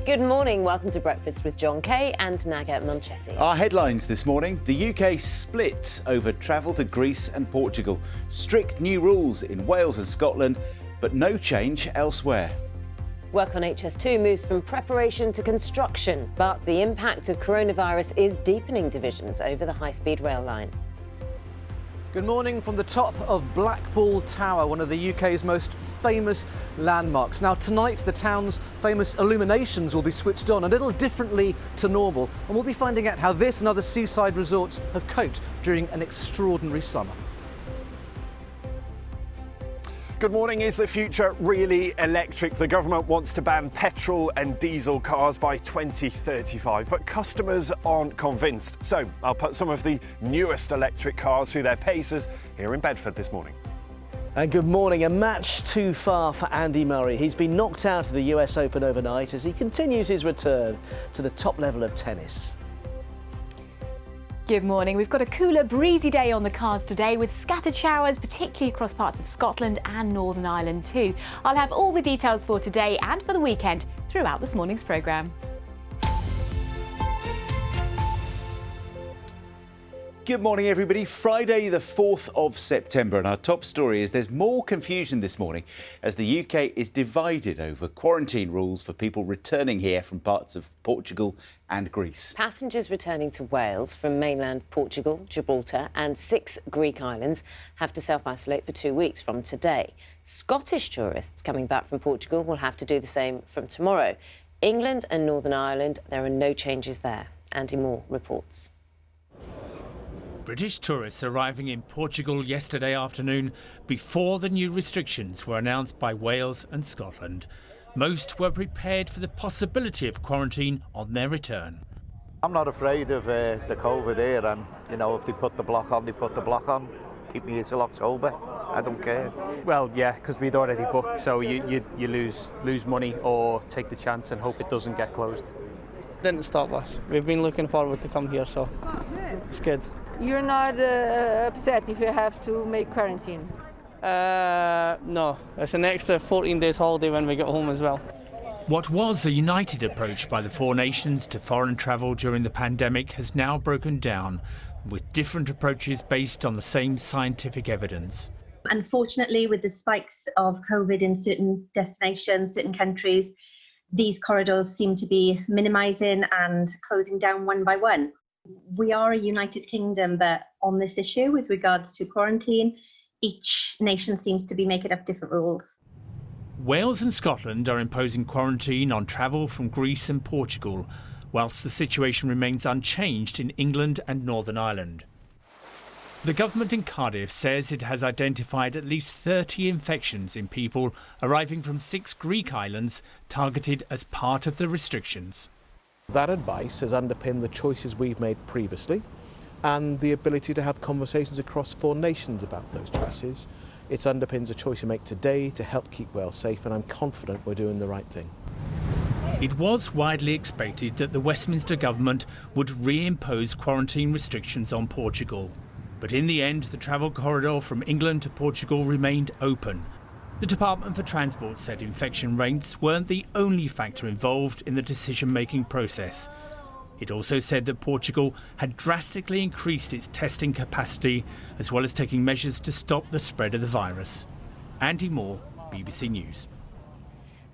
Good morning. Welcome to Breakfast with John Kay and Naga Monchetti. Our headlines this morning: the UK splits over travel to Greece and Portugal. Strict new rules in Wales and Scotland, but no change elsewhere. Work on HS2 moves from preparation to construction, but the impact of coronavirus is deepening divisions over the high-speed rail line. Good morning from the top of Blackpool Tower, one of the UK's most famous landmarks. Now tonight the town's famous illuminations will be switched on a little differently to normal, and we'll be finding out how this and other seaside resorts have coped during an extraordinary summer. Good morning. Is the future really electric? The government wants to ban petrol and diesel cars by 2035, but customers aren't convinced. So I'll put some of the newest electric cars through their paces here in Bedford this morning. And good morning. A match too far for Andy Murray. He's been knocked out of the US Open overnight as he continues his return to the top level of tennis. Good morning. We've got a cooler, breezy day on the cards today with scattered showers, particularly across parts of Scotland and Northern Ireland too. I'll have all the details for today and for the weekend throughout this morning's programme. Good morning, everybody. Friday, the 4th of September, and our top story is there's more confusion this morning as the UK is divided over quarantine rules for people returning here from parts of Portugal and Greece. Passengers returning to Wales from mainland Portugal, Gibraltar and 6 Greek islands have to self-isolate for 2 weeks from today. Scottish tourists coming back from Portugal will have to do the same from tomorrow. England and Northern Ireland, there are no changes there. Andy Moore reports. British tourists arriving in Portugal yesterday afternoon before the new restrictions were announced by Wales and Scotland. Most were prepared for the possibility of quarantine on their return. I'm not afraid of the COVID here, and if they put the block on, they put the block on. Keep me here till October. I don't care. Well, yeah, because we'd already booked, so you lose money or take the chance and hope it doesn't get closed. Didn't stop us. We've been looking forward to come here, so it's good. You're not upset if you have to make quarantine? No, it's an extra 14 days holiday when we get home as well. What was a united approach by the 4 nations to foreign travel during the pandemic has now broken down, with different approaches based on the same scientific evidence. Unfortunately, with the spikes of COVID in certain destinations, certain countries, these corridors seem to be minimising and closing down one by one. We are a United Kingdom, but on this issue with regards to quarantine, each nation seems to be making up different rules. Wales and Scotland are imposing quarantine on travel from Greece and Portugal, whilst the situation remains unchanged in England and Northern Ireland. The government in Cardiff says it has identified at least 30 infections in people arriving from 6 Greek islands targeted as part of the restrictions. That advice has underpinned the choices we've made previously and the ability to have conversations across 4 nations about those choices. It underpins a choice we make today to help keep Wales safe, and I'm confident we're doing the right thing. It was widely expected that the Westminster government would reimpose quarantine restrictions on Portugal. But in the end, the travel corridor from England to Portugal remained open. The Department for Transport said infection rates weren't the only factor involved in the decision-making process. It also said that Portugal had drastically increased its testing capacity, as well as taking measures to stop the spread of the virus. Andy Moore, BBC News.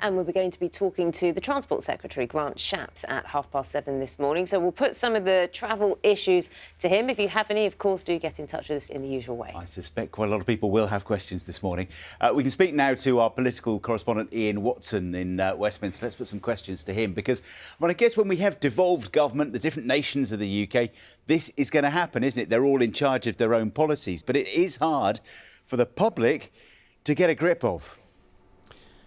And we're going to be talking to the Transport Secretary, Grant Shapps, at 7:30 this morning. So we'll put some of the travel issues to him. If you have any, of course, do get in touch with us in the usual way. I suspect quite a lot of people will have questions this morning. We can speak now to our political correspondent, Ian Watson, in Westminster. Let's put some questions to him, because I guess when we have devolved government, the different nations of the UK, this is going to happen, isn't it? They're all in charge of their own policies. But it is hard for the public to get a grip of.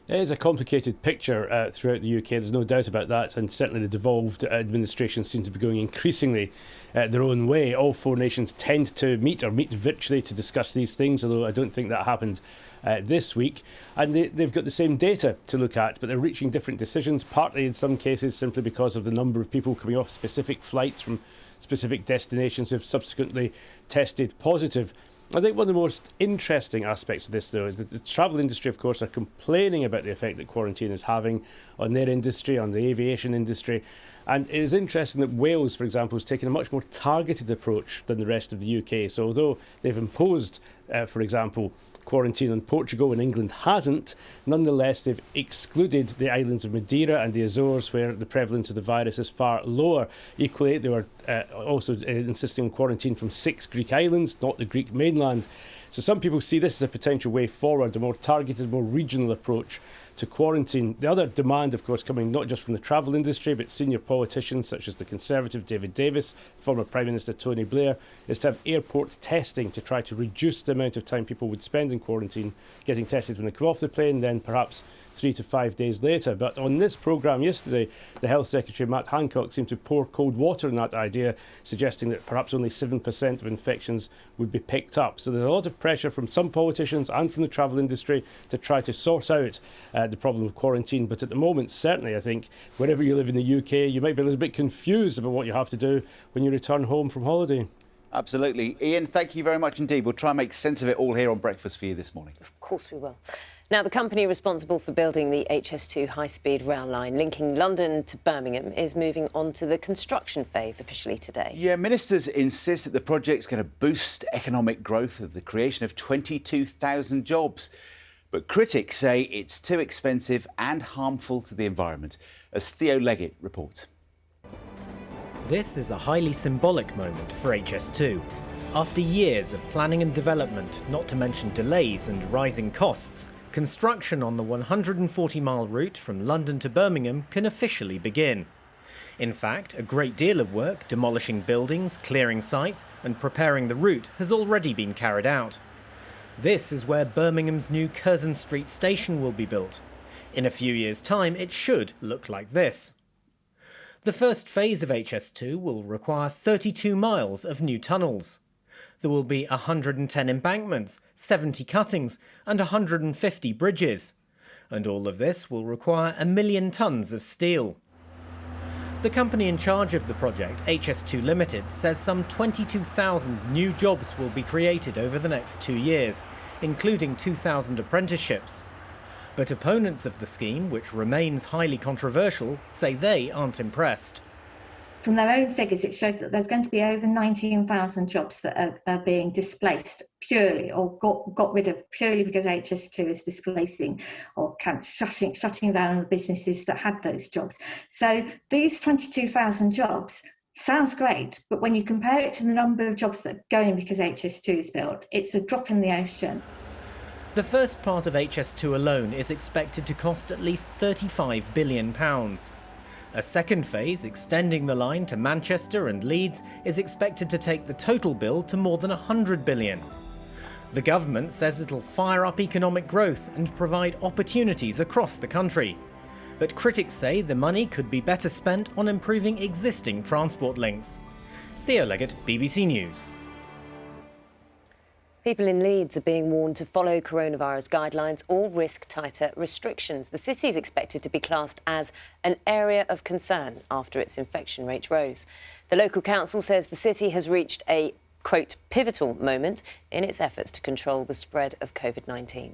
It is a complicated picture throughout the UK, there's no doubt about that, and certainly the devolved administrations seem to be going increasingly their own way. All 4 nations tend to meet virtually to discuss these things, although I don't think that happened this week. And they've got the same data to look at, but they're reaching different decisions, partly in some cases simply because of the number of people coming off specific flights from specific destinations who've subsequently tested positive. I think one of the most interesting aspects of this, though, is that the travel industry, of course, are complaining about the effect that quarantine is having on their industry, on the aviation industry. And it is interesting that Wales, for example, has taken a much more targeted approach than the rest of the UK. So although they've imposed, for example, quarantine on Portugal and England hasn't, nonetheless they've excluded the islands of Madeira and the Azores, where the prevalence of the virus is far lower. Equally, they were also insisting on quarantine from 6 Greek islands, not the Greek mainland. So some people see this as a potential way forward, a more targeted, more regional approach to quarantine. The other demand, of course, coming not just from the travel industry, but senior politicians such as the Conservative David Davis, former Prime Minister Tony Blair, is to have airport testing to try to reduce the amount of time people would spend in quarantine, getting tested when they come off the plane, then perhaps 3 to 5 days later. But on this programme yesterday, the Health Secretary Matt Hancock seemed to pour cold water on that idea, suggesting that perhaps only 7% of infections would be picked up. So there's a lot of pressure from some politicians and from the travel industry to try to sort out the problem of quarantine. But at the moment, certainly, I think, wherever you live in the UK, you might be a little bit confused about what you have to do when you return home from holiday. Absolutely. Ian, thank you very much indeed. We'll try and make sense of it all here on Breakfast for you this morning. Of course we will. Now, the company responsible for building the HS2 high-speed rail line linking London to Birmingham is moving on to the construction phase officially today. Yeah, ministers insist that the project's going to boost economic growth of the creation of 22,000 jobs. But critics say it's too expensive and harmful to the environment, as Theo Leggett reports. This is a highly symbolic moment for HS2. After years of planning and development, not to mention delays and rising costs, construction on the 140-mile route from London to Birmingham can officially begin. In fact, a great deal of work demolishing buildings, clearing sites and preparing the route has already been carried out. This is where Birmingham's new Curzon Street station will be built. In a few years' time, it should look like this. The first phase of HS2 will require 32 miles of new tunnels. There will be 110 embankments, 70 cuttings and 150 bridges. And all of this will require 1 million tonnes of steel. The company in charge of the project, HS2 Limited, says some 22,000 new jobs will be created over the next 2 years, including 2,000 apprenticeships. But opponents of the scheme, which remains highly controversial, say they aren't impressed. From their own figures, it showed that there's going to be over 19,000 jobs that are being displaced purely or got rid of purely because HS2 is displacing or shutting down the businesses that had those jobs. So these 22,000 jobs sounds great, but when you compare it to the number of jobs that are going because HS2 is built, it's a drop in the ocean. The first part of HS2 alone is expected to cost at least £35 billion. A second phase, extending the line to Manchester and Leeds, is expected to take the total bill to more than £100 billion. The government says it'll fire up economic growth and provide opportunities across the country. But critics say the money could be better spent on improving existing transport links. Theo Leggett, BBC News. People in Leeds are being warned to follow coronavirus guidelines or risk tighter restrictions. The city is expected to be classed as an area of concern after its infection rate rose. The local council says the city has reached a, quote, pivotal moment in its efforts to control the spread of COVID-19.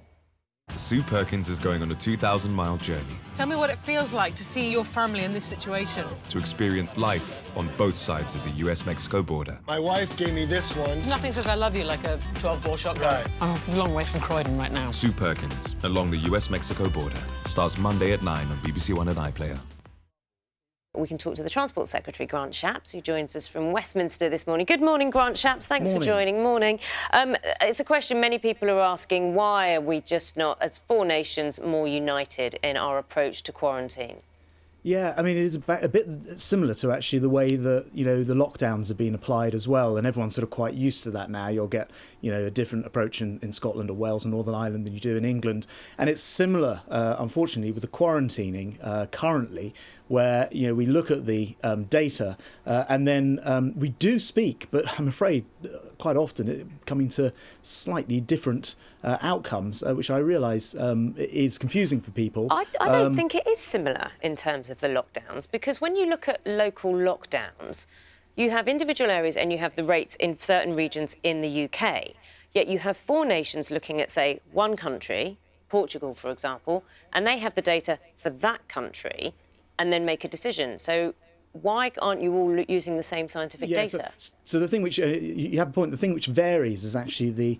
Sue Perkins is going on a 2,000-mile journey. Tell me what it feels like to see your family in this situation. To experience life on both sides of the US-Mexico border. My wife gave me this one. Nothing says I love you like a 12-ball shotgun. Right. Oh, I'm a long way from Croydon right now. Sue Perkins, along the US-Mexico border. Starts Monday at 9 on BBC One and iPlayer. We can talk to the Transport Secretary, Grant Shapps, who joins us from Westminster this morning. Good morning, Grant Shapps. Thanks for joining. Morning. It's a question many people are asking. Why are we just not, as 4 nations, more united in our approach to quarantine? Yeah, I mean, it is a bit similar to actually the way that, the lockdowns are being applied as well. And everyone's sort of quite used to that now. You'll get, a different approach in Scotland or Wales or Northern Ireland than you do in England. And it's similar, unfortunately, with the quarantining currently, where, we look at the data and then we do speak, but I'm afraid quite often coming to slightly different outcomes, which I realise is confusing for people. I don't think it is similar in terms of the lockdowns, because when you look at local lockdowns, you have individual areas and you have the rates in certain regions in the UK. Yet you have 4 nations looking at, say, one country, Portugal, for example, and they have the data for that country and then make a decision. So why aren't you all using the same scientific data? So the thing which you have a point. The thing which varies is actually the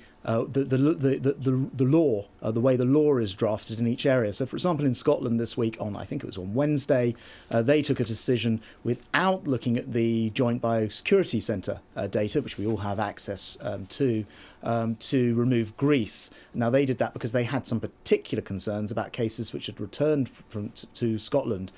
law, the way the law is drafted in each area. So, for example, in Scotland this week, I think it was on Wednesday, they took a decision without looking at the Joint Biosecurity Centre data, which we all have access to remove Greece. Now, they did that because they had some particular concerns about cases which had returned to Scotland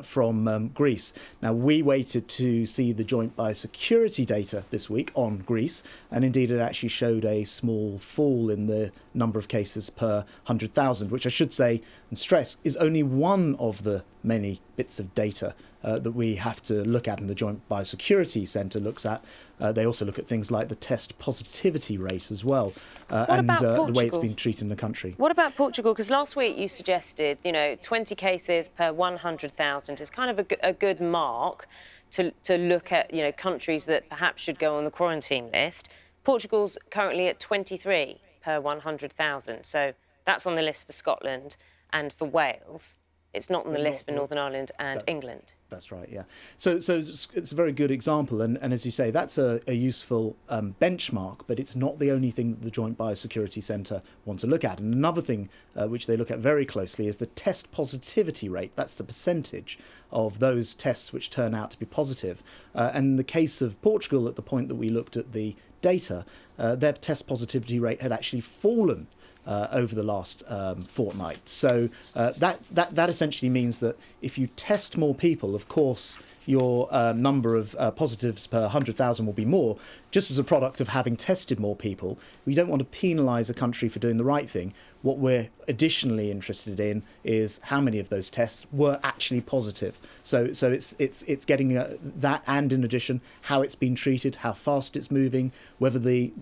from Greece. Now, we waited to see the Joint Biosecurity data this week on Greece, and indeed it actually showed a small fall in the number of cases per 100,000, which I should say and stress is only one of the many bits of data that we have to look at and the Joint Biosecurity Centre looks at. They also look at things like the test positivity rate as well, and the way it's been treated in the country. What about Portugal? Because last week you suggested, 20 cases per 100,000 is kind of a good mark to look at, countries that perhaps should go on the quarantine list. Portugal's currently at 23 per 100,000, so that's on the list for Scotland and for Wales. It's not on the list for Northern Ireland and England. That's right, yeah. So it's a very good example, and as you say, that's a useful benchmark, but it's not the only thing that the Joint Biosecurity Centre want to look at. And another thing which they look at very closely is the test positivity rate. That's the percentage of those tests which turn out to be positive. And in the case of Portugal, at the point that we looked at the data, their test positivity rate had actually fallen over the last fortnight. So that essentially means that if you test more people, of course, your number of positives per 100,000 will be more. Just as a product of having tested more people, we don't want to penalise a country for doing the right thing. What we're additionally interested in is how many of those tests were actually positive. So it's getting that, and in addition, how it's been treated, how fast it's moving, whether the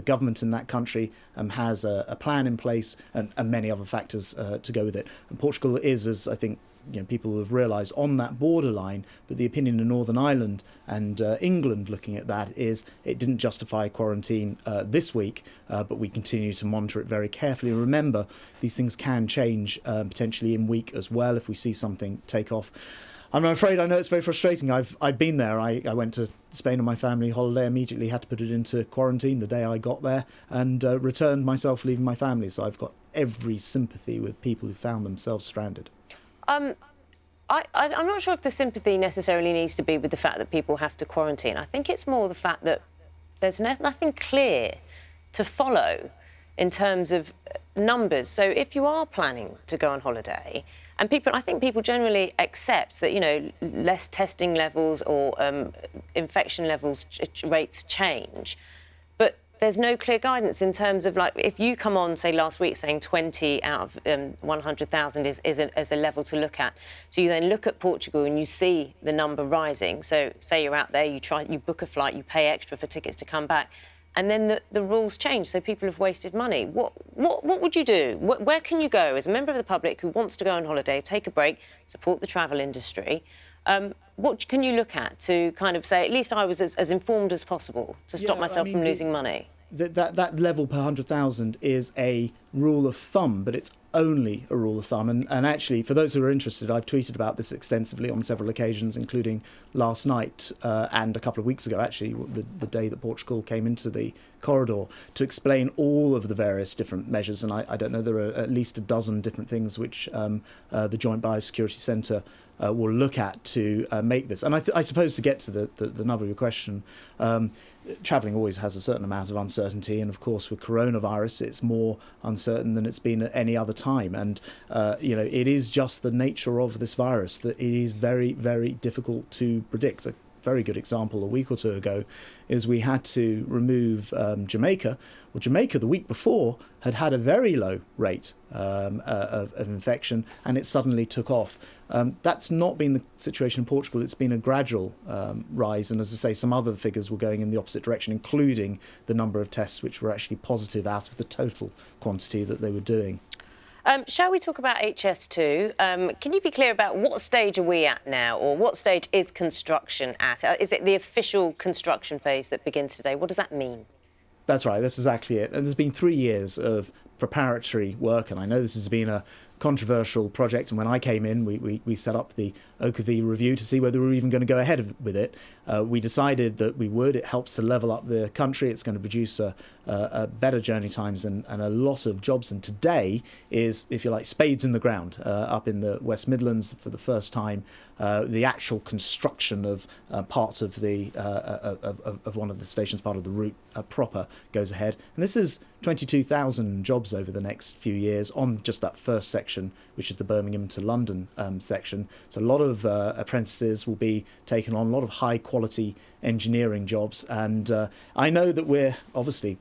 government in that country has a plan in place, and many other factors to go with it. And Portugal is, as I think people have realised, on that borderline, but the opinion in Northern Ireland and England looking at that is it didn't justify quarantine this week, but we continue to monitor it very carefully. Remember, these things can change potentially in week as well if we see something take off. I'm afraid I know it's very frustrating. I've been there. I went to Spain on my family holiday, immediately had to put it into quarantine the day I got there, and returned myself leaving my family. So I've got every sympathy with people who found themselves stranded. I'm not sure if the sympathy necessarily needs to be with the fact that people have to quarantine. I think it's more the fact that there's nothing clear to follow in terms of numbers. So if you are planning to go on holiday, and I think people generally accept that, less testing levels or infection levels rates change, but there's no clear guidance in terms of, like, if you come on, say, last week saying 20 out of 100,000 is a level to look at. So you then look at Portugal and you see the number rising. So say you're out there, you book a flight, you pay extra for tickets to come back, and then the rules change, so people have wasted money. What would you do? Where can you go as a member of the public who wants to go on holiday, take a break, support the travel industry? What can you look at to kind of say, at least I was as informed as possible to stop myself from losing money? That level per 100,000 is a rule of thumb, but it's only a rule of thumb. And actually, for those who are interested, I've tweeted about this extensively on several occasions, including last night and a couple of weeks ago, actually, the day that Portugal came into the corridor, to explain all of the various different measures. And I don't know, there are at least a dozen different things which the Joint Biosecurity Centre will look at to make this. And I suppose to get to the nub of your question, travelling always has a certain amount of uncertainty, and of course with coronavirus it's more uncertain than it's been at any other time, and it is just the nature of this virus that it is very, very difficult to predict. A very good example a week or two ago is we had to remove Jamaica. Well, Jamaica the week before had a very low rate of infection, and it suddenly took off. That's not been the situation in Portugal. It's been a gradual rise, and as I say, some other figures were going in the opposite direction, including the number of tests which were actually positive out of the total quantity that they were doing. Shall we talk about HS2? Can you be clear about what stage are we at now, or what stage is construction at? Is it the official construction phase that begins today? What does that mean? That's right, that's exactly it. And there's been 3 years of preparatory work, and I know this has been a controversial project, and when I came in we set up the OKV review to see whether we were even going to go ahead with it. We decided that we would. It helps to level up the country. It's going to produce a better journey times and a lot of jobs, and today is, if you like, spades in the ground up in the West Midlands for the first time. The actual construction of parts of the of one of the stations, part of the route proper, goes ahead, and this is 22,000 jobs over the next few years on just that first section, which is the Birmingham to London section. So a lot of apprentices will be taken on, a lot of high quality engineering jobs, and I know that we're obviously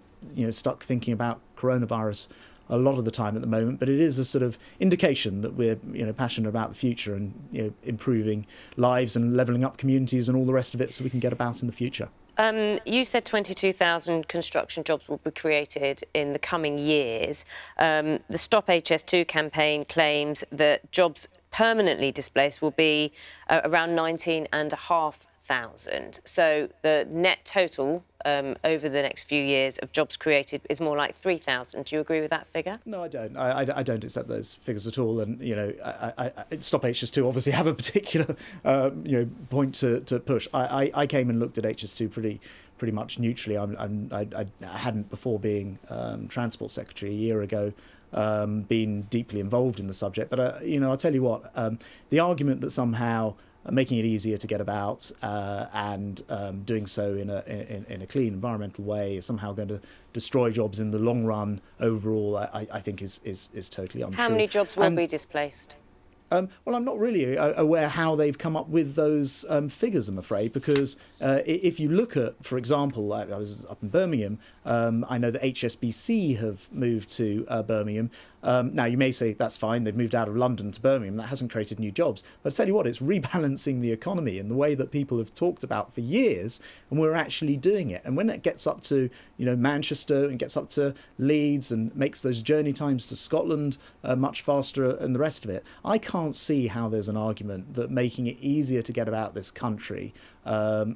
stuck thinking about coronavirus a lot of the time at the moment, but it is a sort of indication that we're passionate about the future and improving lives and levelling up communities and all the rest of it, so we can get about in the future. You said 22,000 construction jobs will be created in the coming years. The Stop HS2 campaign claims that jobs permanently displaced will be around 19,500. So the net total over the next few years of jobs created is more like 3,000. Do you agree with that figure? No, I don't. I don't accept those figures at all. And Stop HS2 obviously have a particular point to push. I came and looked at HS2 pretty much neutrally. I hadn't, before being Transport Secretary a year ago, been deeply involved in the subject. But I'll tell you what, the argument that somehow making it easier to get about and doing so in a clean environmental way is somehow going to destroy jobs in the long run overall, I think is totally untrue. How many jobs will be displaced? Well, I'm not really aware how they've come up with those figures, I'm afraid, because if you look at, for example, I was up in Birmingham, I know that HSBC have moved to Birmingham. Now, you may say that's fine, they've moved out of London to Birmingham, that hasn't created new jobs. But I tell you what, it's rebalancing the economy in the way that people have talked about for years, and we're actually doing it. And when it gets up to Manchester and gets up to Leeds and makes those journey times to Scotland much faster and the rest of it, I can't see how there's an argument that making it easier to get about this country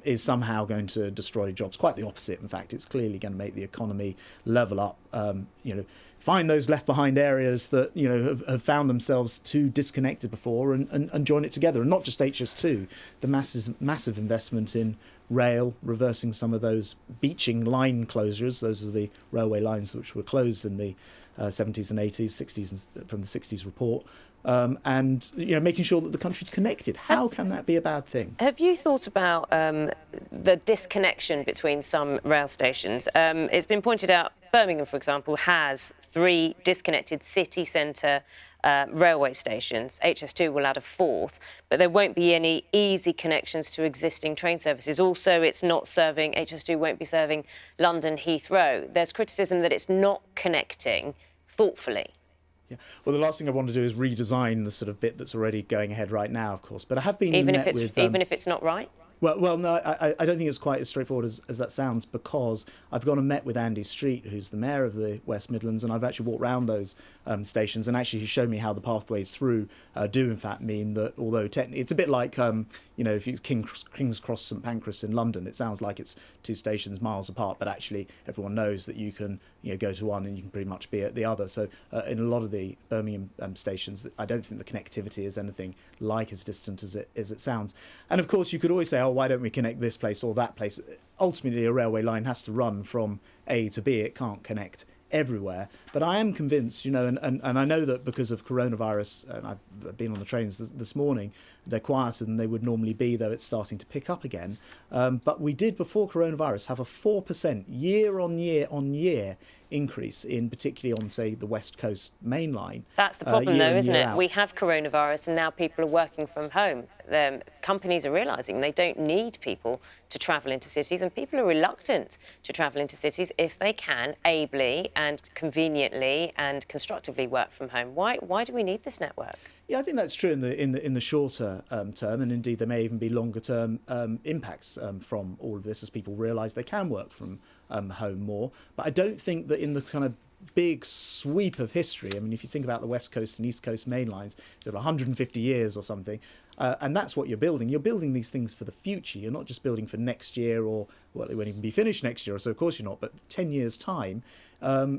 is somehow going to destroy jobs. Quite the opposite, in fact. It's clearly going to make the economy level up, find those left behind areas that have found themselves too disconnected before and join it together. And not just HS2, the massive investment in rail, reversing some of those beaching line closures. Those are the railway lines which were closed in the 70s and 80s, 60s, from the 60s report. And making sure that the country's connected. How can that be a bad thing? Have you thought about the disconnection between some rail stations? It's been pointed out Birmingham, for example, has 3 disconnected city centre railway stations. HS2 will add a 4th, but there won't be any easy connections to existing train services. Also, HS2 won't be serving London Heathrow. There's criticism that it's not connecting thoughtfully. Yeah. Well, the last thing I want to do is redesign the sort of bit that's already going ahead right now, of course. But I have been even if it's not right. Well, no, I don't think it's quite as straightforward as that sounds, because I've gone and met with Andy Street, who's the mayor of the West Midlands, and I've actually walked around those stations, and actually he showed me how the pathways through do in fact mean that, although it's a bit like if you King's Cross St Pancras in London, it sounds like it's 2 stations miles apart, but actually everyone knows that you can go to one and you can pretty much be at the other. So in a lot of the Birmingham stations, I don't think the connectivity is anything like as distant as it sounds. And of course you could always say, oh, why don't we connect this place or that place? Ultimately, a railway line has to run from A to B. It can't connect everywhere. But I am convinced, and I know that because of coronavirus, and I've been on the trains this morning, they're quieter than they would normally be, though it's starting to pick up again. But we did, before coronavirus, have a 4% year-on-year increase in, particularly on, say, the West Coast main line. That's the problem, though, isn't it? Out. We have coronavirus and now people are working from home. Companies are realising they don't need people to travel into cities, and people are reluctant to travel into cities if they can ably and conveniently and constructively work from home. Why do we need this network? Yeah, I think that's true in the shorter term, and indeed there may even be longer term impacts from all of this as people realise they can work from home more. But I don't think that in the kind of big sweep of history, I mean, if you think about the West Coast and East Coast main lines, sort of 150 years or something, And that's what you're building. You're building these things for the future. You're not just building for next year, or, well, it won't even be finished next year, so of course you're not, but 10 years' time,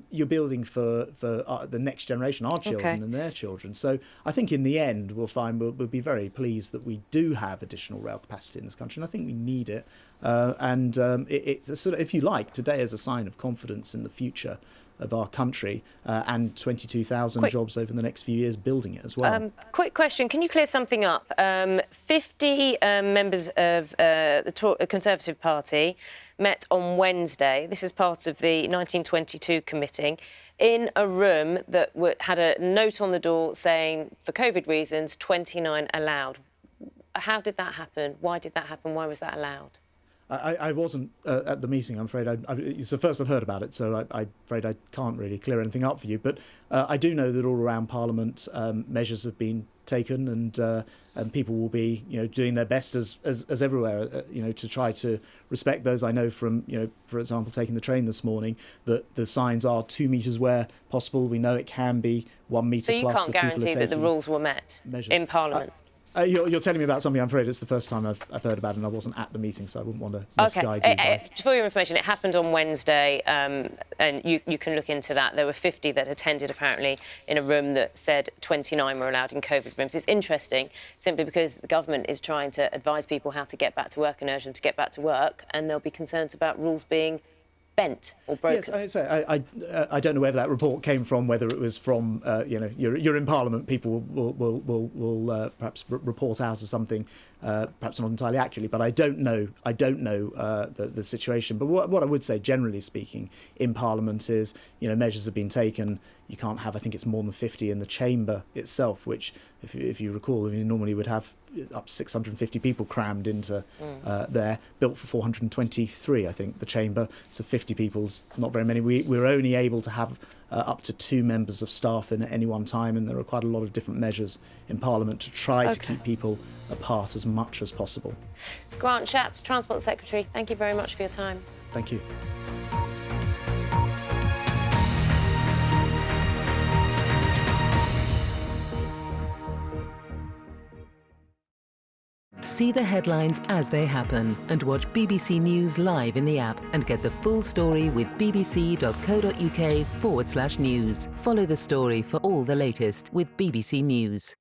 you're building for the next generation, our children and their children. So I think in the end, we'll find we'll be very pleased that we do have additional rail capacity in this country, and I think we need it. It's a sort of, if you like, today is a sign of confidence in the future of our country, and 22,000 jobs over the next few years building it as well. Quick question, can you clear something up? 50 members of the Conservative Party met on Wednesday, this is part of the 1922 committee, in a room that had a note on the door saying, for COVID reasons, 29 allowed. How did that happen? Why did that happen? Why was that allowed? I wasn't at the meeting, I'm afraid. It's the first I've heard about it, so I'm afraid I can't really clear anything up for you. But I do know that all around Parliament, measures have been taken, and people will be, doing their best as everywhere, to try to respect those. I know from, for example, taking the train this morning, that the signs are 2 metres where possible. We know it can be 1 metre plus. So you can't guarantee that the rules were met in Parliament? You're telling me about something, I'm afraid it's the first time I've heard about it, and I wasn't at the meeting, so I wouldn't want to misguide you. For your information, it happened on Wednesday, and you can look into that. There were 50 that attended, apparently, in a room that said 29 were allowed in COVID rooms. It's interesting, simply because the government is trying to advise people how to get back to work and urge them to get back to work, and there'll be concerns about rules being bent or broken. Yes, I don't know whether that report came from, whether it was from, you're in Parliament, people will perhaps report out of something, perhaps not entirely accurately, but I don't know the situation. But what I would say, generally speaking, in Parliament is, measures have been taken. You can't have, I think it's more than 50 in the chamber itself, which, if you recall, you normally would have up to 650 people crammed into there, built for 423, I think, the chamber. So 50 people's not very many. We're only able to have up to 2 members of staff in at any one time, and there are quite a lot of different measures in Parliament to try to keep people apart as much as possible. Grant Shapps, Transport Secretary, thank you very much for your time. Thank you. See the headlines as they happen and watch BBC News live in the app and get the full story with bbc.co.uk/news. Follow the story for all the latest with BBC News.